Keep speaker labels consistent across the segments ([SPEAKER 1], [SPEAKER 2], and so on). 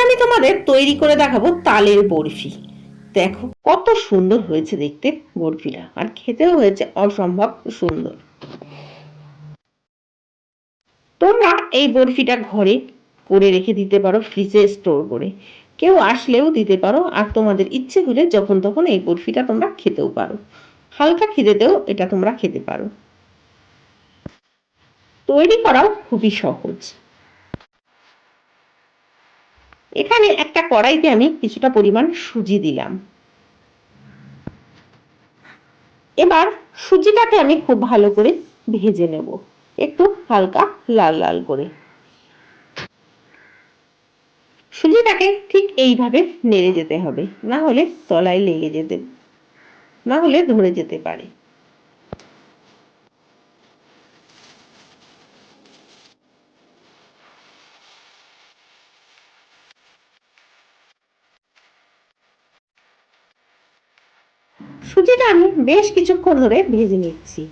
[SPEAKER 1] আমি তোমাদের তৈরি করে দেখাবো তালের বরফি। দেখো কত সুন্দর হয়েছে দেখতে বরফিটা, আর খেতেও হয়েছে অসম্ভব সুন্দর। তোমরা এই বরফিটা ঘরে করে রেখে দিতে পারো, ফ্রিজে স্টোর করে। কেউ আসলেও দিতে পারো, আর তোমাদের ইচ্ছে হলে যখন তখন এই বরফিটা তোমরা খেতেও পারো। হালকা খিদেতেও এটা তোমরা খেতে পারো। তৈরি করাও খুবই সহজ। এখানে একটা কড়াইতে আমি কিছুটা পরিমাণ সুজি দিলাম। এবার সুজিটাকে আমি খুব ভালো করে ভেজে নেব, একটু হালকা লাল লাল করে। সুজিটাকে ঠিক এইভাবে নেড়ে যেতে হবে, না হলে তলায় লেগে যেতে, না হলে ধরে যেতে পারে। সুজিটা আমি বেশ কিছুক্ষণ ধরে ভেজে নিচ্ছি।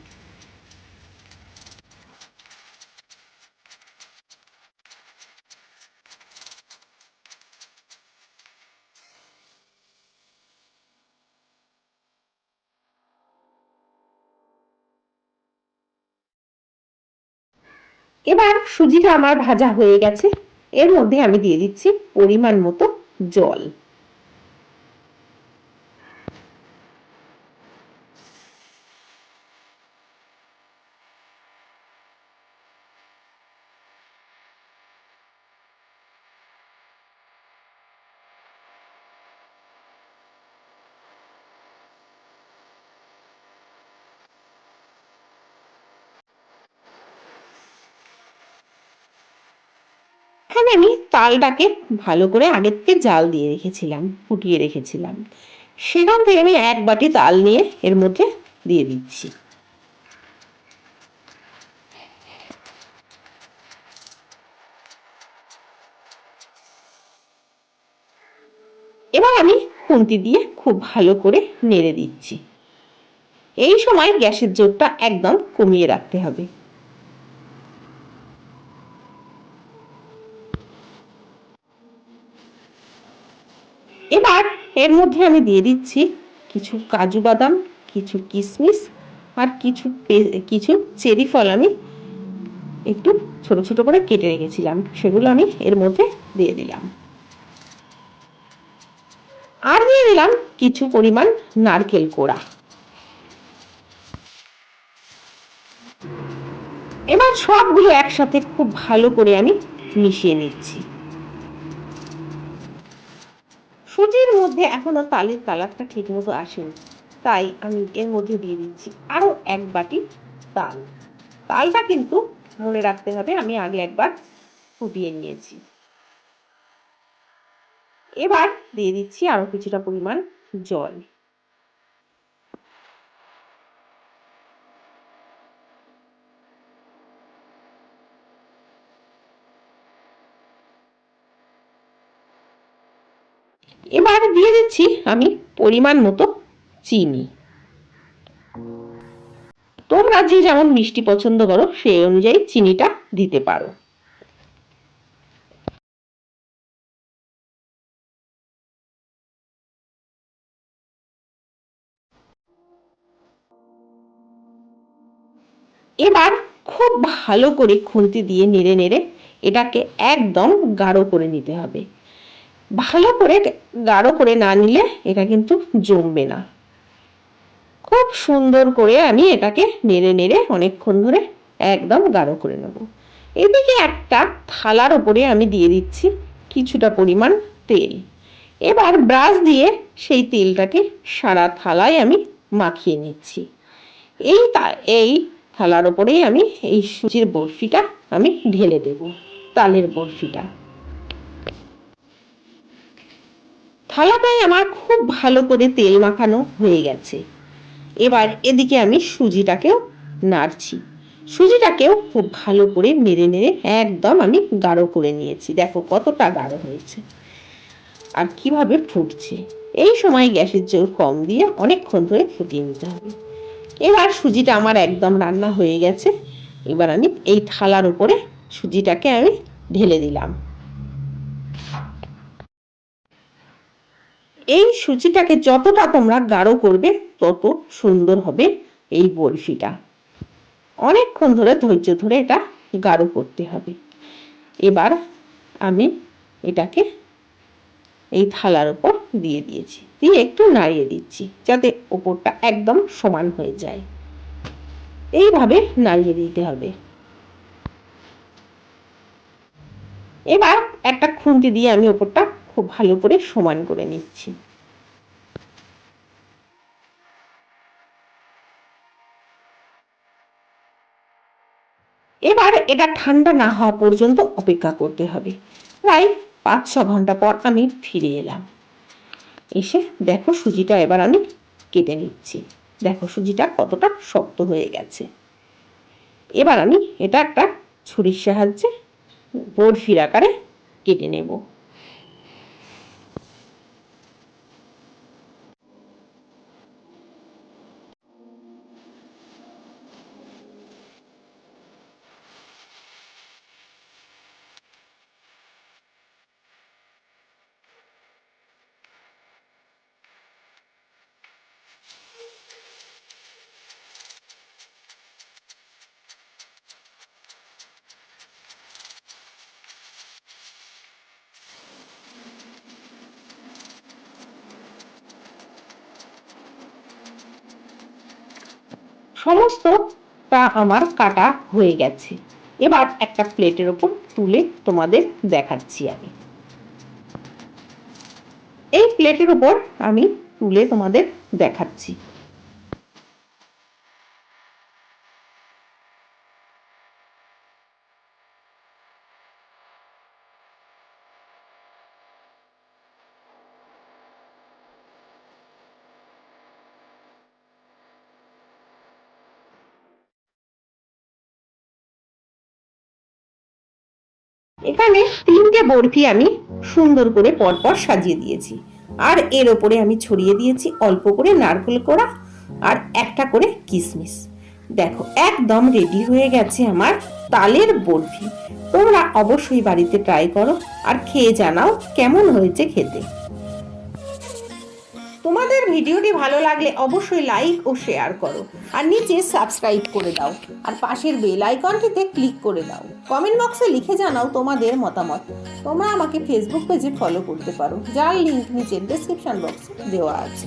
[SPEAKER 1] এবার সুজিটা আমার ভাজা হয়ে গেছে। এর মধ্যে আমি দিয়ে দিচ্ছি পরিমাণ মতো জল। এখানে আমি তালটাকে ভালো করে আগের থেকে জাল দিয়ে রেখেছিলাম, ফুটিয়ে রেখেছিলাম। সেখান থেকে আমি এক বাটি তাল নিয়ে এর মধ্যে দিয়ে দিচ্ছি। এবার আমি খুন্তি দিয়ে খুব ভালো করে নেড়ে দিচ্ছি। এই সময় গ্যাসের জোরটা একদম কমিয়ে রাখতে হবে। এবার এর মধ্যে আমি দিয়ে দিচ্ছি কিছু কাজু বাদাম, কিছু কিশমিশ, আর কিছু চেরি ফল আমি একটু ছোট ছোট করে কেটে রেখেছিলাম, সেগুলো আমি এর মধ্যে দিয়ে দিলাম। আর দিয়ে দিলাম কিছু পরিমাণ নারকেল কোড়া। এবার সবগুলো একসাথে খুব ভালো করে আমি মিশিয়ে নিচ্ছি। সুজির মধ্যে এখনো তালের কালারটা ঠিক মতো আসেনি, তাই আমি এর মধ্যে দিয়ে দিচ্ছি আরো এক বাটি তাল। তালটা কিন্তু মনে রাখতে হবে আমি আগে একবার ফুটিয়ে নিয়েছি। এবার দিয়ে দিচ্ছি আরো কিছুটা পরিমাণ জল। এবার দিয়ে দিচ্ছি আমি পরিমাণ মতো চিনি। তোমরা যে যেমন মিষ্টি পছন্দ করো সেই অনুযায়ী চিনিটা দিতে পারো। এবার খুব ভালো করে খুন্তি দিয়ে নেড়ে নেড়ে এটাকে একদম গাঢ় করে নিতে হবে। ভালো করে গাঢ় করে না নিলে এটা কিন্তু জমবে না। খুব সুন্দর করে আমি এটাকে নেড়ে নেড়ে অনেকক্ষণ ধরে একদম গাঢ় করে নেব। এদিকে একটা থালার উপরে আমি দিয়ে দিচ্ছি কিছুটা পরিমাণ তেল। এবার ব্রাশ দিয়ে সেই তেলটাকে সারা থালায় আমি মাখিয়ে নিচ্ছি। এই থালার উপরেই আমি এই সুজির বরফিটা আমি ঢেলে দেব, তালের বরফিটা। থালাটায় আমার খুব ভালো করে তেল মাখানো হয়ে গেছে। এবার এদিকে আমি সুজিটাকেও নাড়ছি। সুজিটাকেও খুব ভালো করে নেড়ে নেড়ে একদম আমি গাঢ় করে নিয়েছি। দেখো কতটা গাঢ় হয়েছে আর কিভাবে ফুটছে। এই সময় গ্যাসের জোর কম দিয়ে অনেকক্ষণ ধরে ফুটিয়ে নিতে হবে। এবার সুজিটা আমার একদম রান্না হয়ে গেছে। এবার আমি এই থালার উপরে সুজিটাকে আমি ঢেলে দিলাম। এই সুজিটাকে যতটা তোমরা গাঢ় করবে তত সুন্দর হবে এই বরফিটা। অনেকক্ষণ ধরে ধৈর্য ধরে এটা গাঢ় করতে হবে। এবার আমি এটাকে এই থালার উপর দিয়ে দিয়েছি, দিয়ে একটু নাড়িয়ে দিচ্ছি যাতে ওপরটা একদম সমান হয়ে যায়। এইভাবে নাড়িয়ে দিতে হবে। এবার একটা খুন্তি দিয়ে আমি ওপরটা খুব ভালো করে সমান করে নিচ্ছি। এবার এটা ঠান্ডা না হওয়া পর্যন্ত অপেক্ষা করতে হবে। প্রায় 5-6 ঘন্টা পর আমি ফিরে এলাম। এসে দেখো সুজিটা এবার আমি কেটে নিচ্ছি। দেখো সুজিটা কতটা শক্ত হয়ে গেছে। এবার আমি এটা একটা ছুরির সাহায্যে বরফির আকারে কেটে নেব। সমস্তটা আমার কাটা হয়ে গেছে। এবার একটা প্লেটের ওপর তুলে তোমাদের দেখাচ্ছি আমি। এই প্লেটের ওপর আমি তুলে তোমাদের দেখাচ্ছি। এখানে 3টে বরফি আমি সুন্দর করে পরপর সাজিয়ে দিয়েছি, আর এর ওপরে আমি ছড়িয়ে দিয়েছি অল্প করে নারকেল কোড়া আর একটা করে কিশমিশ। দেখো একদম রেডি হয়ে গেছে আমার তালের বরফি। তোমরা অবশ্যই বাড়িতে ট্রাই করো আর খেয়ে জানাও কেমন হয়েছে খেতে। তোমাদের ভিডিওটি ভালো লাগলে অবশ্যই লাইক ও শেয়ার করো, আর নিচে সাবস্ক্রাইব করে দাও, আর পাশের বেল আইকনটিতে ক্লিক করে দাও। কমেন্ট বক্সে লিখে জানাও তোমাদের মতামত। তোমরা আমাকে ফেসবুক পেজে ফলো করতে পারো, যার লিংক নিচে ডেসক্রিপশন বক্সে দেওয়া আছে।